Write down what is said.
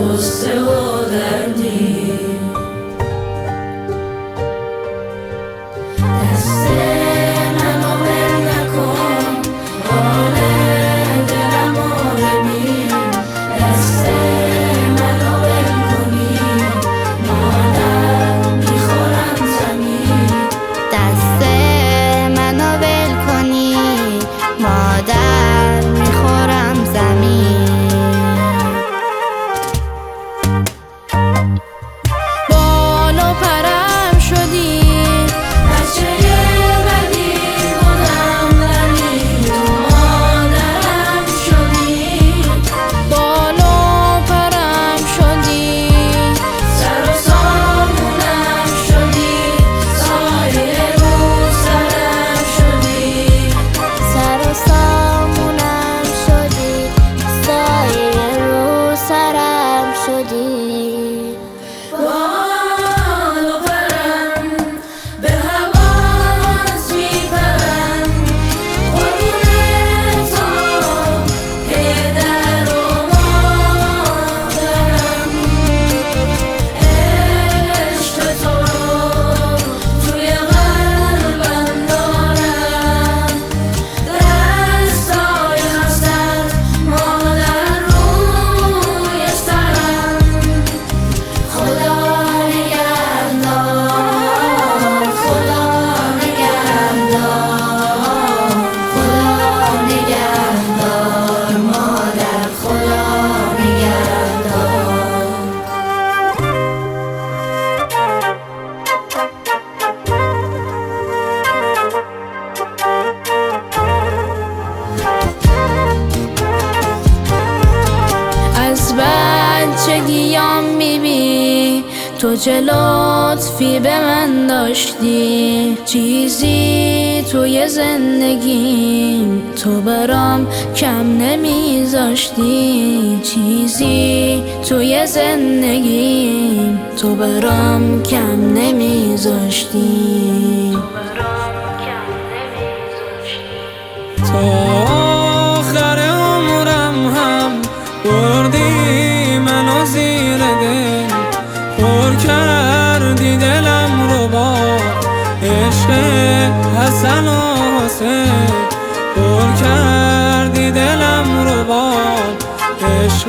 غصه و دردی. دست منو ول نکن، حال دلم رو ببین. دست منو ول کنی، مادر میخورم زمین. دست منو ول کنی، مادر میخورم زمین. بال و پرم شدی، بچه بدی بودم ولی تو مادرم شدی. بال و پرم شدی، سر و سامونم شدی، سایه رو سرم شدی. سر و سامونم شدی، سایه رو سرم شدی. بال و پرم به هواز میپرم، قربون تو پدر و مادرم. عشق تو رو توی قلبم دارم، دستای خستت مادر روی سرم. خدا نگهدار، خدا نگهدار، خدا نگهدار مادر، خدا نگهدار. از بچگیام میبینی تو چه لطفی به من داشتی. چیزی توی زندگیم تو برام کم نمیذاشتی. چیزی توی زندگیم تو برام کم نمیذاشتی. تا آخر عمرم هم بردی منو زیر دل، پر کردی دلم رو با عشق حسن و حسین. پر کردی دلم رو با عشق